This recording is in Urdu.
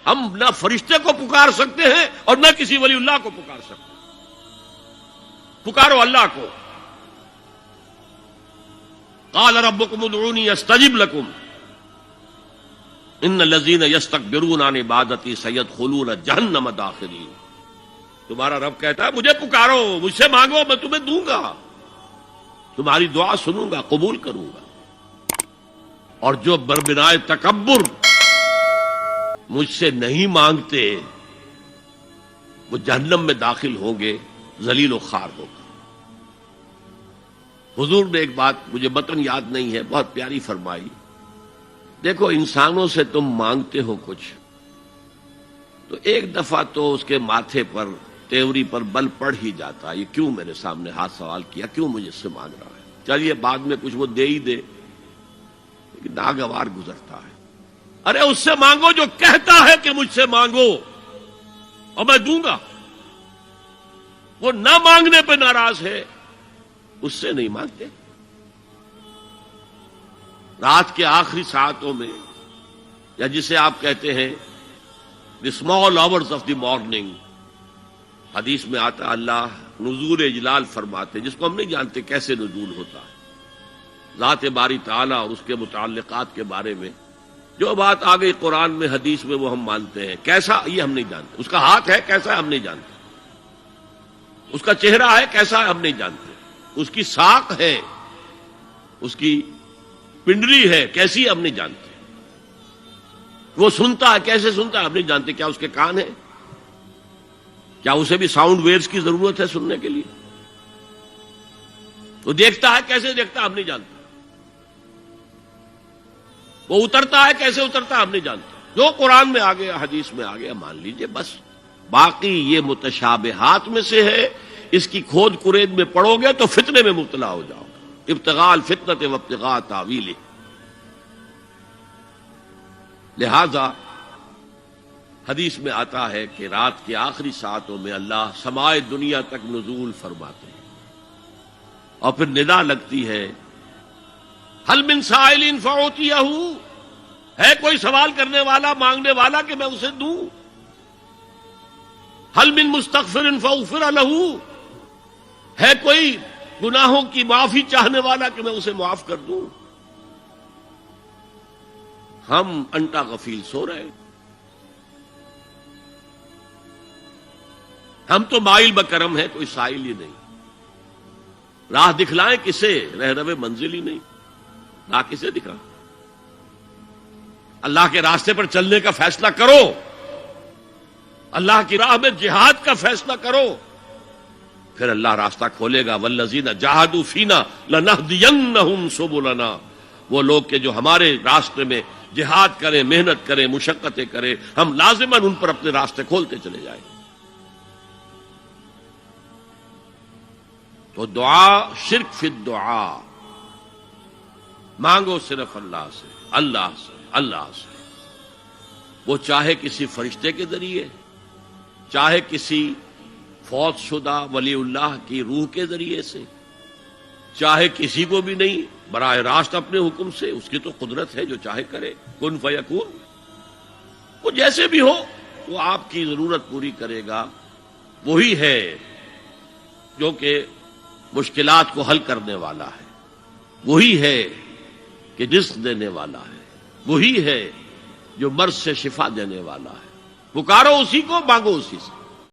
ہم نہ فرشتے کو پکار سکتے ہیں اور نہ کسی ولی اللہ کو پکار سکتے ہیں. پکارو اللہ کو. قال ربکم ادعونی استجب لکم ان الذین یستکبرون عن عبادتی سیدخلون جہنم داخرین. تمہارا رب کہتا ہے مجھے پکارو، مجھ سے مانگو، میں تمہیں دوں گا، تمہاری دعا سنوں گا، قبول کروں گا. اور جو بربنائے تکبر مجھ سے نہیں مانگتے وہ جہنم میں داخل ہوں گے، ذلیل و خوار ہو گا. حضور نے ایک بات مجھے متن یاد نہیں ہے، بہت پیاری فرمائی. دیکھو انسانوں سے تم مانگتے ہو کچھ تو ایک دفعہ تو اس کے ماتھے پر تیوری پر بل پڑ ہی جاتا ہے، یہ کیوں میرے سامنے ہاتھ سوال کیا، کیوں مجھے اس سے مانگ رہا ہے، چلیے بعد میں کچھ وہ دے ہی دے، لیکن ناگوار گزرتا ہے. ارے اس سے مانگو جو کہتا ہے کہ مجھ سے مانگو اور میں دوں گا. وہ نہ مانگنے پہ ناراض ہے، اس سے نہیں مانگتے. رات کے آخری ساعتوں میں، یا جسے آپ کہتے ہیں the small hours of the morning, حدیث میں آتا اللہ نزول اجلال فرماتے، جس کو ہم نہیں جانتے کیسے نزول ہوتا ہے، ذات باری تعالیٰ اور اس کے متعلقات کے بارے میں جو بات آ گئی قرآن میں حدیث میں وہ ہم مانتے ہیں. کیسا یہ ہم نہیں جانتے، اس کا ہاتھ ہے کیسا ہے ہم نہیں جانتے، اس کا چہرہ ہے کیسا ہے ہم نہیں جانتے، اس کی ساق ہے، اس کی پنڈلی ہے کیسی ہے ہم نہیں جانتے، وہ سنتا ہے کیسے سنتا ہے ہم نہیں جانتے، کیا اس کے کان ہیں، کیا اسے بھی ساؤنڈ ویوز کی ضرورت ہے سننے کے لیے، وہ دیکھتا ہے کیسے دیکھتا ہے ہم نہیں جانتے، وہ اترتا ہے کیسے اترتا ہے ہم نہیں جانتے. جو قرآن میں آ گیا حدیث میں آ گیا مان لیجئے بس. باقی یہ متشابہات میں سے ہے، اس کی کھود کرید میں پڑو گے تو فتنے میں مبتلا ہو جاؤ گے. ابتغاء الفتنۃ وابتغاء تاویلہ. لہذا حدیث میں آتا ہے کہ رات کے آخری ساعتوں میں اللہ سمائے دنیا تک نزول فرماتے ہیں اور پھر ندا لگتی ہے حل من سائل فاعطیہ، ہے کوئی سوال کرنے والا مانگنے والا کہ میں اسے دوں. حل من مستغفر فاغفر لہ، ہے کوئی گناہوں کی معافی چاہنے والا کہ میں اسے معاف کر دوں. ہم انٹا غفیل سو رہے ہیں، ہم تو مائل بکرم ہے، کوئی سائل ہی نہیں. راہ دکھلائیں کسے، رہنما منزل ہی نہیں، راہ کسے دکھا. اللہ کے راستے پر چلنے کا فیصلہ کرو، اللہ کی راہ میں جہاد کا فیصلہ کرو، پھر اللہ راستہ کھولے گا. والذین جاہدوا فینا لنہدینہم سبلنا. وہ لوگ کہ جو ہمارے راستے میں جہاد کریں، محنت کریں، مشقتیں کریں، ہم لازماً ان پر اپنے راستے کھولتے چلے جائیں. تو دعا شرک فی الدعا، مانگو صرف اللہ سے، اللہ سے، اللہ سے. وہ چاہے کسی فرشتے کے ذریعے، چاہے کسی فوت شدہ ولی اللہ کی روح کے ذریعے سے، چاہے کسی کو بھی نہیں، براہ راست اپنے حکم سے. اس کی تو قدرت ہے، جو چاہے کرے. کن فیکون. وہ جیسے بھی ہو وہ آپ کی ضرورت پوری کرے گا. وہی ہے جو کہ مشکلات کو حل کرنے والا ہے، وہی ہے کہ رزق دینے والا ہے، وہی ہے جو مرض سے شفا دینے والا ہے. پکارو اسی کو، مانگو اسی سے.